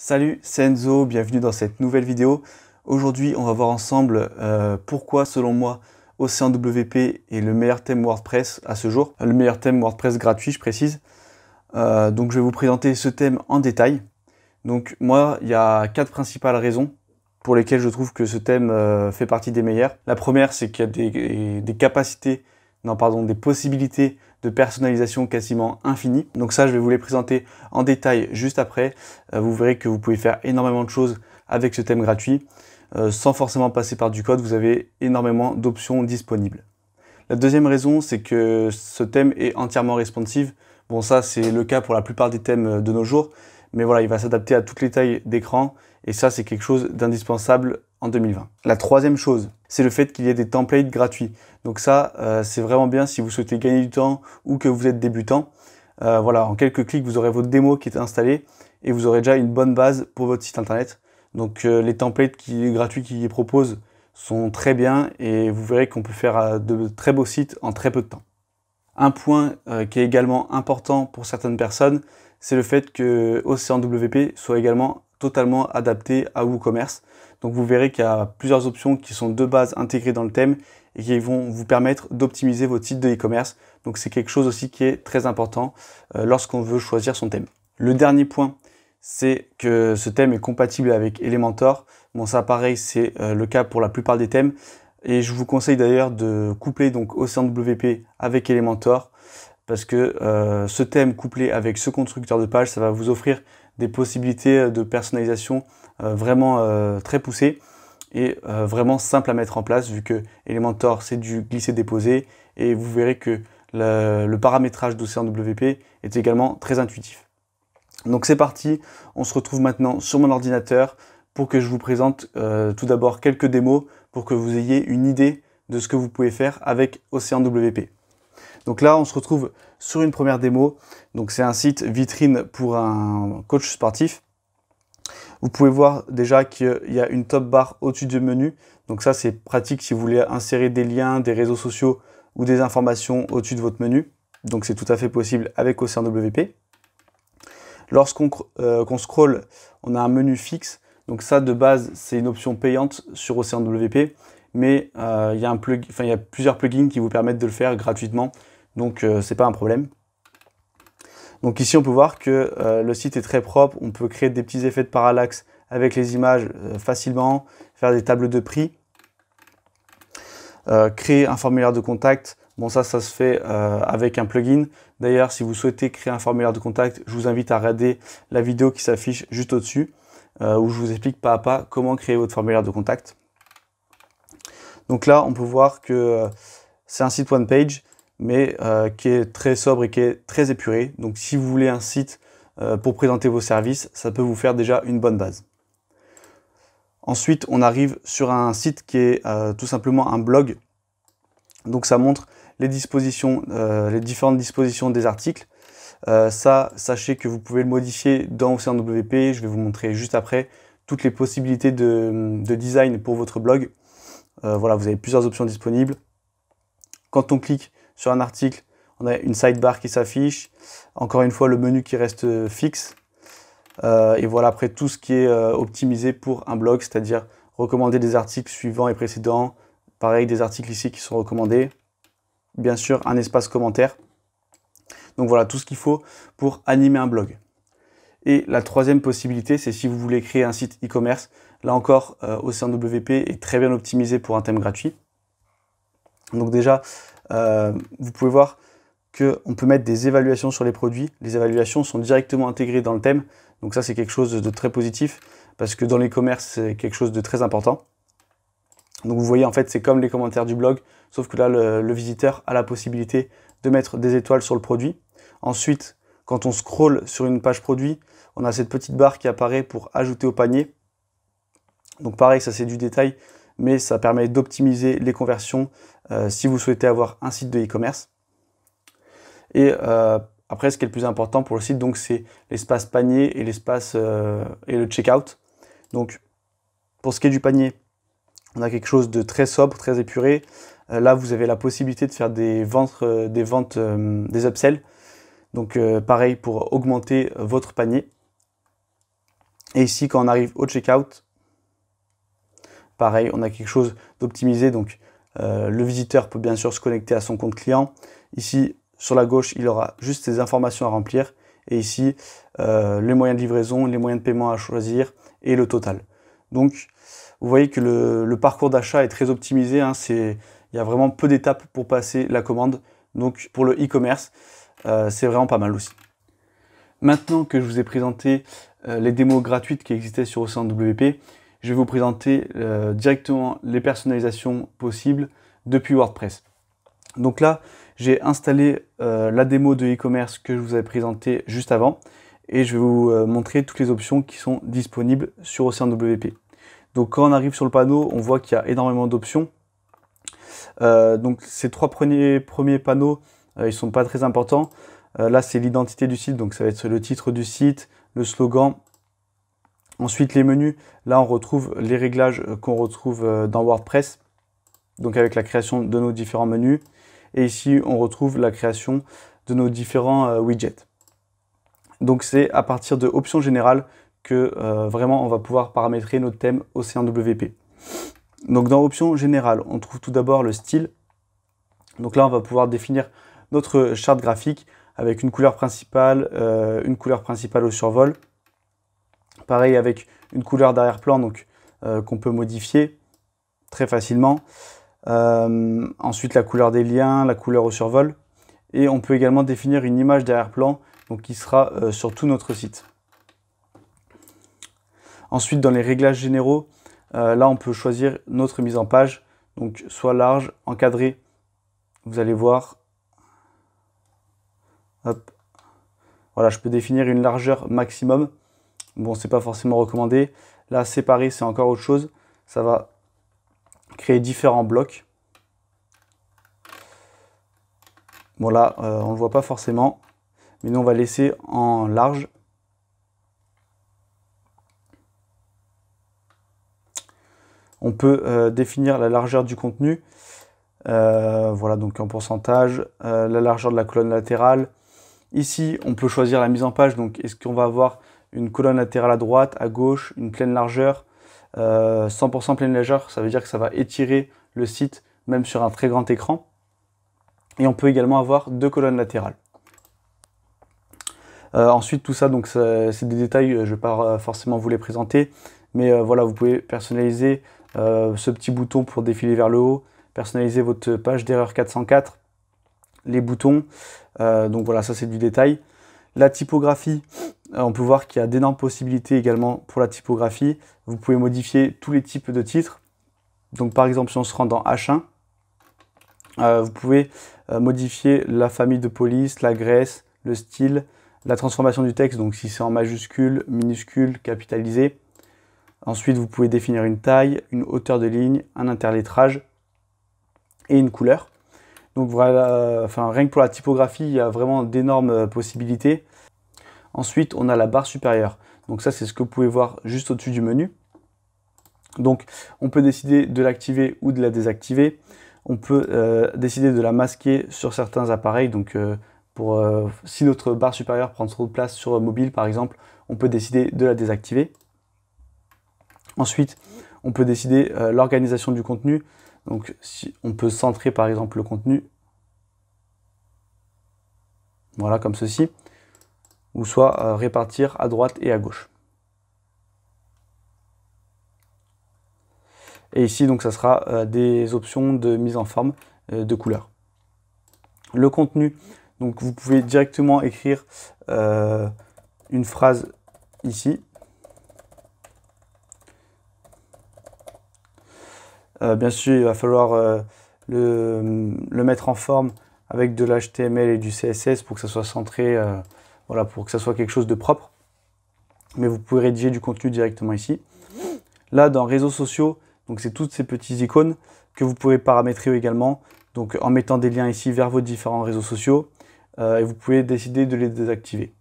Salut, c'est Enzo, bienvenue dans cette nouvelle vidéo. Aujourd'hui, on va voir ensemble pourquoi, selon moi, OceanWP est le meilleur thème WordPress à ce jour. Le meilleur thème WordPress gratuit, je précise. Donc, je vais vous présenter ce thème en détail. Donc, moi, il y a 4 principales raisons pour lesquelles je trouve que ce thème fait partie des meilleurs. La première, c'est qu'il y a des possibilités de personnalisation quasiment infinies. Donc ça, je vais vous les présenter en détail juste après. Vous verrez que vous pouvez faire énormément de choses avec ce thème gratuit. Sans forcément passer par du code, vous avez énormément d'options disponibles. La deuxième raison, c'est que ce thème est entièrement responsive. Bon, ça, c'est le cas pour la plupart des thèmes de nos jours. Mais voilà, il va s'adapter à toutes les tailles d'écran. Et ça, c'est quelque chose d'indispensable en 2020. La troisième chose, c'est le fait qu'il y ait des templates gratuits. Donc ça, c'est vraiment bien si vous souhaitez gagner du temps ou que vous êtes débutant. Voilà, en quelques clics, vous aurez votre démo qui est installée et vous aurez déjà une bonne base pour votre site internet. Donc les templates gratuits qu'ils proposent sont très bien et vous verrez qu'on peut faire de très beaux sites en très peu de temps. Un point qui est également important pour certaines personnes, c'est le fait que OceanWP soit également totalement adapté à WooCommerce. Donc vous verrez qu'il y a plusieurs options qui sont de base intégrées dans le thème et qui vont vous permettre d'optimiser votre site de e-commerce. Donc c'est quelque chose aussi qui est très important lorsqu'on veut choisir son thème. Le dernier point, c'est que ce thème est compatible avec Elementor. Bon, ça pareil, c'est le cas pour la plupart des thèmes. Et je vous conseille d'ailleurs de coupler donc OceanWP avec Elementor parce que ce thème couplé avec ce constructeur de page, ça va vous offrir des possibilités de personnalisation vraiment très poussées et vraiment simple à mettre en place vu que Elementor c'est du glisser-déposer et vous verrez que le paramétrage d'OceanWP est également très intuitif. Donc c'est parti, on se retrouve maintenant sur mon ordinateur pour que je vous présente tout d'abord quelques démos pour que vous ayez une idée de ce que vous pouvez faire avec OceanWP. Donc là, on se retrouve sur une première démo. Donc c'est un site vitrine pour un coach sportif. Vous pouvez voir déjà qu'il y a une top bar au-dessus du menu. Donc ça, c'est pratique si vous voulez insérer des liens, des réseaux sociaux ou des informations au-dessus de votre menu. Donc c'est tout à fait possible avec OceanWP. Lorsqu'on scrolle, on a un menu fixe. Donc ça, de base, c'est une option payante sur OceanWP. Mais il y a plusieurs plugins qui vous permettent de le faire gratuitement. Donc c'est pas un problème. Donc ici on peut voir que le site est très propre, on peut créer des petits effets de parallaxe avec les images facilement, faire des tables de prix, créer un formulaire de contact. Bon ça se fait avec un plugin. D'ailleurs si vous souhaitez créer un formulaire de contact, je vous invite à regarder la vidéo qui s'affiche juste au-dessus où je vous explique pas à pas comment créer votre formulaire de contact. Donc là on peut voir que c'est un site one page mais qui est très sobre et qui est très épuré. Donc si vous voulez un site pour présenter vos services, ça peut vous faire déjà une bonne base. Ensuite, on arrive sur un site qui est tout simplement un blog. Donc ça montre les différentes dispositions des articles. Ça, sachez que vous pouvez le modifier dans OceanWP. Je vais vous montrer juste après toutes les possibilités de design pour votre blog. Voilà, vous avez plusieurs options disponibles. Quand on clique sur un article, on a une sidebar qui s'affiche. Encore une fois, le menu qui reste fixe. Et voilà après tout ce qui est optimisé pour un blog, c'est-à-dire recommander des articles suivants et précédents. Pareil, des articles ici qui sont recommandés. Bien sûr, un espace commentaire. Donc voilà, tout ce qu'il faut pour animer un blog. Et la troisième possibilité, c'est si vous voulez créer un site e-commerce. Là encore, OceanWP est très bien optimisé pour un thème gratuit. Donc déjà, vous pouvez voir qu'on peut mettre des évaluations sur les produits. Les évaluations sont directement intégrées dans le thème. Donc ça, c'est quelque chose de très positif parce que dans l'e-commerce, c'est quelque chose de très important. Donc vous voyez, en fait, c'est comme les commentaires du blog, sauf que là, le visiteur a la possibilité de mettre des étoiles sur le produit. Ensuite, quand on scrolle sur une page produit, on a cette petite barre qui apparaît pour ajouter au panier. Donc pareil, ça c'est du détail, mais ça permet d'optimiser les conversions si vous souhaitez avoir un site de e-commerce. Et après, ce qui est le plus important pour le site, donc c'est l'espace panier et l'espace et le checkout. Donc, pour ce qui est du panier, on a quelque chose de très sobre, très épuré. Là, vous avez la possibilité de faire des upsells. Donc, pareil pour augmenter votre panier. Et ici, quand on arrive au checkout, pareil, on a quelque chose d'optimisé. Donc, le visiteur peut bien sûr se connecter à son compte client. Ici, sur la gauche, il aura juste ses informations à remplir. Et ici, les moyens de livraison, les moyens de paiement à choisir et le total. Donc, vous voyez que le parcours d'achat est très optimisé. Hein, il y a vraiment peu d'étapes pour passer la commande. Donc, pour le e-commerce, c'est vraiment pas mal aussi. Maintenant que je vous ai présenté les démos gratuites qui existaient sur OceanWP, je vais vous présenter directement les personnalisations possibles depuis WordPress. Donc là, j'ai installé la démo de e-commerce que je vous avais présentée juste avant et je vais vous montrer toutes les options qui sont disponibles sur OceanWP. Donc quand on arrive sur le panneau, on voit qu'il y a énormément d'options. Donc ces trois premiers panneaux, ils sont pas très importants. Là, c'est l'identité du site, donc ça va être le titre du site, le slogan. Ensuite, les menus. Là, on retrouve les réglages qu'on retrouve dans WordPress, donc avec la création de nos différents menus. Et ici, on retrouve la création de nos différents widgets. Donc, c'est à partir de options générales que vraiment on va pouvoir paramétrer notre thème OceanWP. Donc, dans options générales, on trouve tout d'abord le style. Donc là, on va pouvoir définir notre charte graphique avec une couleur principale au survol. Pareil avec une couleur d'arrière-plan donc qu'on peut modifier très facilement. Ensuite la couleur des liens, la couleur au survol. Et on peut également définir une image d'arrière-plan donc qui sera sur tout notre site. Ensuite dans les réglages généraux, là on peut choisir notre mise en page. Donc soit large, encadré. Vous allez voir. Hop. Voilà, je peux définir une largeur maximum. Bon, c'est pas forcément recommandé. Là, séparer, c'est encore autre chose. Ça va créer différents blocs. Bon, là, on ne le voit pas forcément. Mais nous, on va laisser en large. On peut définir la largeur du contenu. Voilà, donc en pourcentage. La largeur de la colonne latérale. Ici, on peut choisir la mise en page. Donc, est-ce qu'on va avoir une colonne latérale à droite, à gauche, une pleine largeur, 100% pleine largeur, ça veut dire que ça va étirer le site même sur un très grand écran. Et on peut également avoir deux colonnes latérales. Ensuite, tout ça, donc c'est des détails, je ne vais pas forcément vous les présenter, mais voilà, vous pouvez personnaliser ce petit bouton pour défiler vers le haut, personnaliser votre page d'erreur 404, les boutons, donc voilà, ça c'est du détail. La typographie, on peut voir qu'il y a d'énormes possibilités également pour la typographie. Vous pouvez modifier tous les types de titres. Donc par exemple, si on se rend dans H1, vous pouvez modifier la famille de police, la graisse, le style, la transformation du texte, donc si c'est en majuscule, minuscule, capitalisé. Ensuite, vous pouvez définir une taille, une hauteur de ligne, un interlettrage et une couleur. Donc voilà, rien que pour la typographie, il y a vraiment d'énormes possibilités. Ensuite, on a la barre supérieure. Donc ça, c'est ce que vous pouvez voir juste au-dessus du menu. Donc, on peut décider de l'activer ou de la désactiver. On peut décider de la masquer sur certains appareils. Donc, si notre barre supérieure prend trop de place sur mobile, par exemple, on peut décider de la désactiver. Ensuite, on peut décider l'organisation du contenu. Donc, si on peut centrer, par exemple, le contenu. Voilà, comme ceci. Ou soit répartir à droite et à gauche. Et ici, donc, ça sera des options de mise en forme de couleur. Le contenu, donc vous pouvez directement écrire une phrase ici. Bien sûr, il va falloir le mettre en forme avec de l'HTML et du CSS pour que ça soit centré, voilà, pour que ça soit quelque chose de propre. Mais vous pouvez rédiger du contenu directement ici. Là, dans réseaux sociaux, donc c'est toutes ces petites icônes que vous pouvez paramétrer également. Donc en mettant des liens ici vers vos différents réseaux sociaux. Et vous pouvez décider de les désactiver.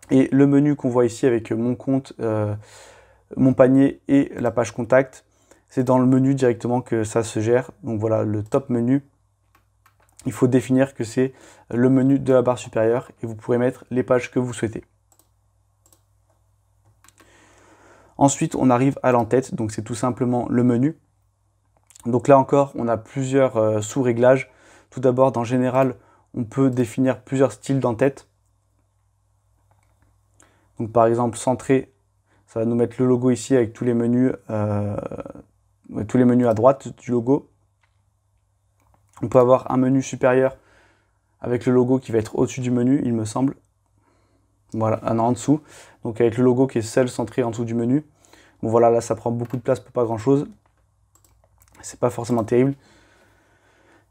Et le menu qu'on voit ici avec mon compte, mon panier et la page contact, c'est dans le menu directement que ça se gère. Donc voilà, le top menu. Il faut définir que c'est le menu de la barre supérieure et vous pourrez mettre les pages que vous souhaitez. Ensuite, on arrive à l'entête, donc c'est tout simplement le menu. Donc là encore, on a plusieurs sous-réglages. Tout d'abord, dans Général, on peut définir plusieurs styles d'entête. Donc par exemple, centré, ça va nous mettre le logo ici avec tous les menus à droite du logo. On peut avoir un menu supérieur avec le logo qui va être au-dessus du menu, il me semble. Voilà, en dessous. Donc avec le logo qui est seul centré en dessous du menu. Bon voilà, là ça prend beaucoup de place pour pas grand-chose. C'est pas forcément terrible.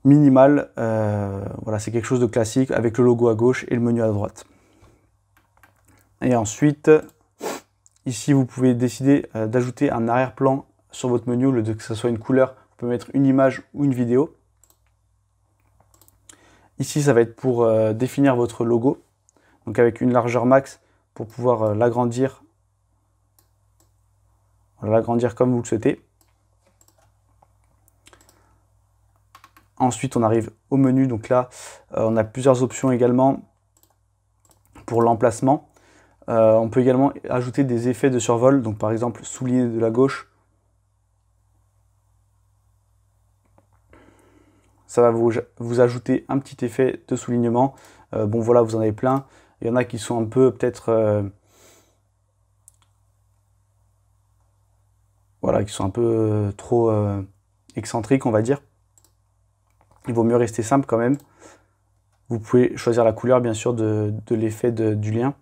Minimal, voilà, c'est quelque chose de classique avec le logo à gauche et le menu à droite. Et ensuite, ici vous pouvez décider d'ajouter un arrière-plan sur votre menu, au lieu de que ce soit une couleur, vous pouvez mettre une image ou une vidéo. Ici, ça va être pour définir votre logo, donc avec une largeur max pour pouvoir l'agrandir comme vous le souhaitez. Ensuite, on arrive au menu, donc là, on a plusieurs options également pour l'emplacement. On peut également ajouter des effets de survol, donc par exemple souligner de la gauche. Ça va vous ajouter un petit effet de soulignement. Bon voilà, vous en avez plein. Il y en a qui sont un peu peut-être... voilà, qui sont un peu trop excentriques, on va dire. Il vaut mieux rester simple quand même. Vous pouvez choisir la couleur, bien sûr, de l'effet du lien.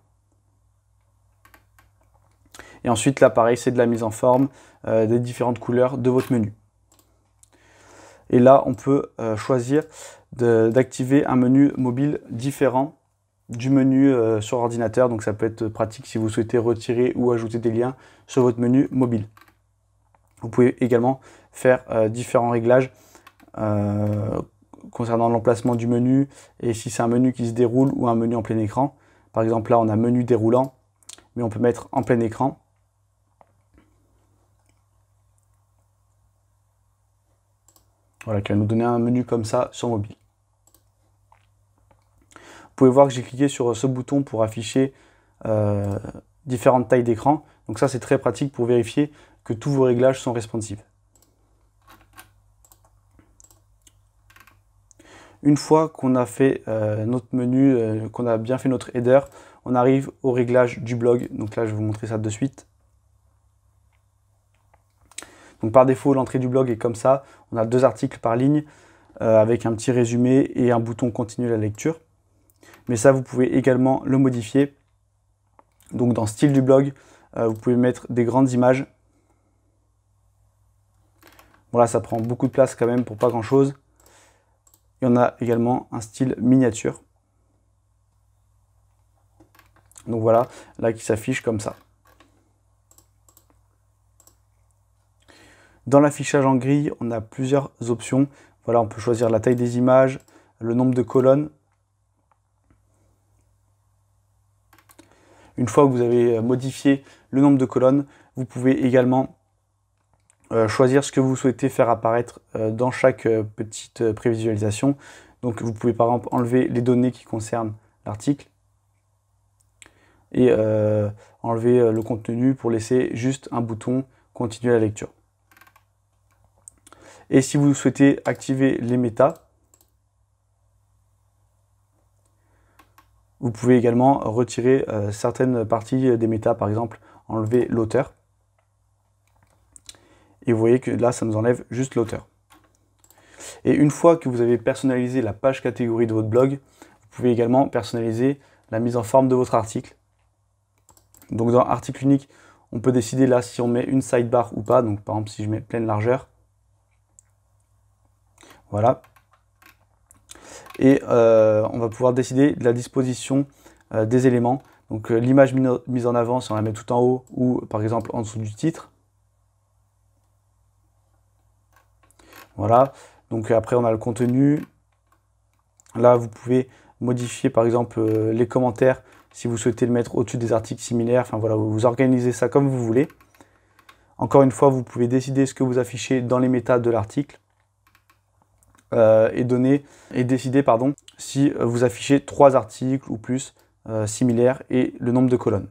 Et ensuite, là, pareil, c'est de la mise en forme des différentes couleurs de votre menu. Et là, on peut choisir d'activer un menu mobile différent du menu sur ordinateur. Donc ça peut être pratique si vous souhaitez retirer ou ajouter des liens sur votre menu mobile. Vous pouvez également faire différents réglages concernant l'emplacement du menu et si c'est un menu qui se déroule ou un menu en plein écran. Par exemple, là, on a menu déroulant, mais on peut mettre en plein écran. Voilà, qui va nous donner un menu comme ça sur mobile. Vous pouvez voir que j'ai cliqué sur ce bouton pour afficher différentes tailles d'écran. Donc ça, c'est très pratique pour vérifier que tous vos réglages sont responsives. Une fois qu'on a fait notre menu, qu'on a bien fait notre header, on arrive au réglage du blog. Donc là, je vais vous montrer ça de suite. Donc par défaut, l'entrée du blog est comme ça. On a 2 articles par ligne avec un petit résumé et un bouton continuer la lecture. Mais ça, vous pouvez également le modifier. Donc dans style du blog, vous pouvez mettre des grandes images. Voilà, ça prend beaucoup de place quand même pour pas grand chose. Et on a également un style miniature. Donc voilà, là qui s'affiche comme ça. Dans l'affichage en grille, on a plusieurs options. Voilà, on peut choisir la taille des images, le nombre de colonnes. Une fois que vous avez modifié le nombre de colonnes, vous pouvez également choisir ce que vous souhaitez faire apparaître dans chaque petite prévisualisation. Donc vous pouvez par exemple enlever les données qui concernent l'article et enlever le contenu pour laisser juste un bouton continuer la lecture. Et si vous souhaitez activer les méta, vous pouvez également retirer certaines parties des méta, par exemple enlever l'auteur. Et vous voyez que là, ça nous enlève juste l'auteur. Et une fois que vous avez personnalisé la page catégorie de votre blog, vous pouvez également personnaliser la mise en forme de votre article. Donc dans article unique, on peut décider là si on met une sidebar ou pas. Donc par exemple, si je mets pleine largeur. Voilà. Et on va pouvoir décider de la disposition des éléments. Donc l'image mise en avant, si on la met tout en haut ou par exemple en dessous du titre. Voilà, donc après on a le contenu. Là vous pouvez modifier par exemple les commentaires si vous souhaitez le mettre au-dessus des articles similaires. Enfin voilà, vous organisez ça comme vous voulez. Encore une fois, vous pouvez décider ce que vous affichez dans les méta de l'article et décider si vous affichez 3 articles ou plus similaires et le nombre de colonnes.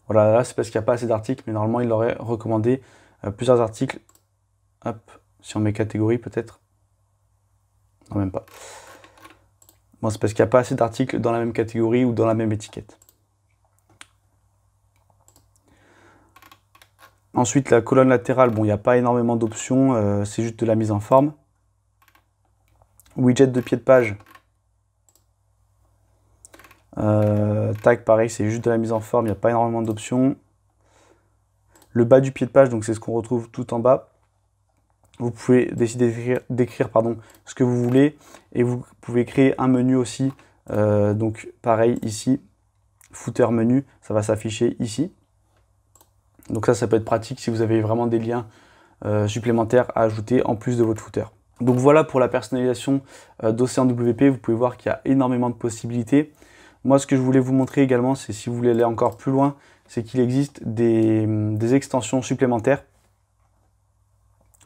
Voilà, là c'est parce qu'il n'y a pas assez d'articles, mais normalement il aurait recommandé plusieurs articles. Hop, si on met catégorie peut-être. Non, même pas. Bon, c'est parce qu'il n'y a pas assez d'articles dans la même catégorie ou dans la même étiquette. Ensuite, la colonne latérale, bon, il n'y a pas énormément d'options, c'est juste de la mise en forme. Widget de pied de page. Tag, pareil, c'est juste de la mise en forme, il n'y a pas énormément d'options. Le bas du pied de page, donc c'est ce qu'on retrouve tout en bas. Vous pouvez décider d'écrire ce que vous voulez et vous pouvez créer un menu aussi. Donc pareil ici, footer menu, ça va s'afficher ici. Donc ça peut être pratique si vous avez vraiment des liens supplémentaires à ajouter en plus de votre footer. Donc voilà pour la personnalisation d'Océan WP, vous pouvez voir qu'il y a énormément de possibilités. Moi ce que je voulais vous montrer également, c'est si vous voulez aller encore plus loin, c'est qu'il existe des extensions supplémentaires.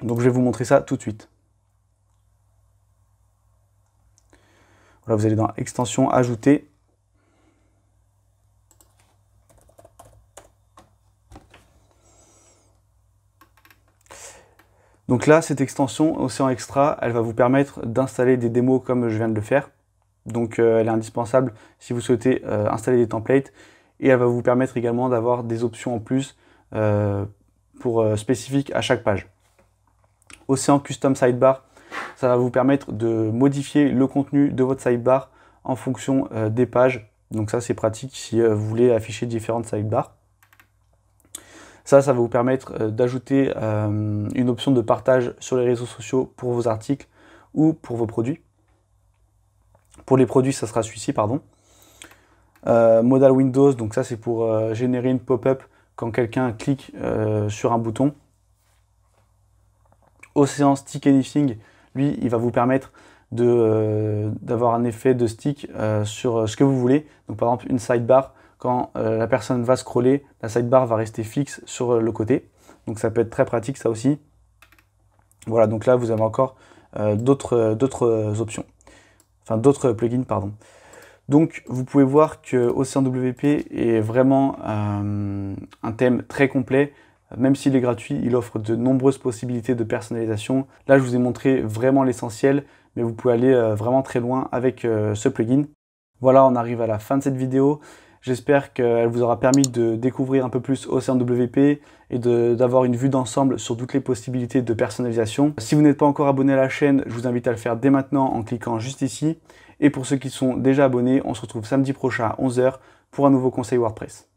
Donc je vais vous montrer ça tout de suite. Voilà, vous allez dans extension, ajouter. Donc là, cette extension Océan Extra, elle va vous permettre d'installer des démos comme je viens de le faire. Donc elle est indispensable si vous souhaitez installer des templates. Et elle va vous permettre également d'avoir des options en plus spécifiques à chaque page. Océan Custom Sidebar, ça va vous permettre de modifier le contenu de votre sidebar en fonction des pages. Donc ça c'est pratique si vous voulez afficher différentes sidebars. Ça va vous permettre d'ajouter une option de partage sur les réseaux sociaux pour vos articles ou pour vos produits. Pour les produits, ça sera celui-ci, pardon. Modal Windows, donc ça c'est pour générer une pop-up quand quelqu'un clique sur un bouton. Océan Stick Anything, lui, il va vous permettre d'avoir un effet de stick sur ce que vous voulez. Donc par exemple, une sidebar, quand la personne va scroller, la sidebar va rester fixe sur le côté. Donc ça peut être très pratique ça aussi. Voilà, donc là vous avez encore d'autres options. Enfin d'autres plugins, pardon. Donc vous pouvez voir que Océan WP est vraiment un thème très complet. Même s'il est gratuit, il offre de nombreuses possibilités de personnalisation. Là, je vous ai montré vraiment l'essentiel, mais vous pouvez aller vraiment très loin avec ce plugin. Voilà, on arrive à la fin de cette vidéo. J'espère qu'elle vous aura permis de découvrir un peu plus Océan WP et d'avoir une vue d'ensemble sur toutes les possibilités de personnalisation. Si vous n'êtes pas encore abonné à la chaîne, je vous invite à le faire dès maintenant en cliquant juste ici. Et pour ceux qui sont déjà abonnés, on se retrouve samedi prochain à 11 h pour un nouveau conseil WordPress.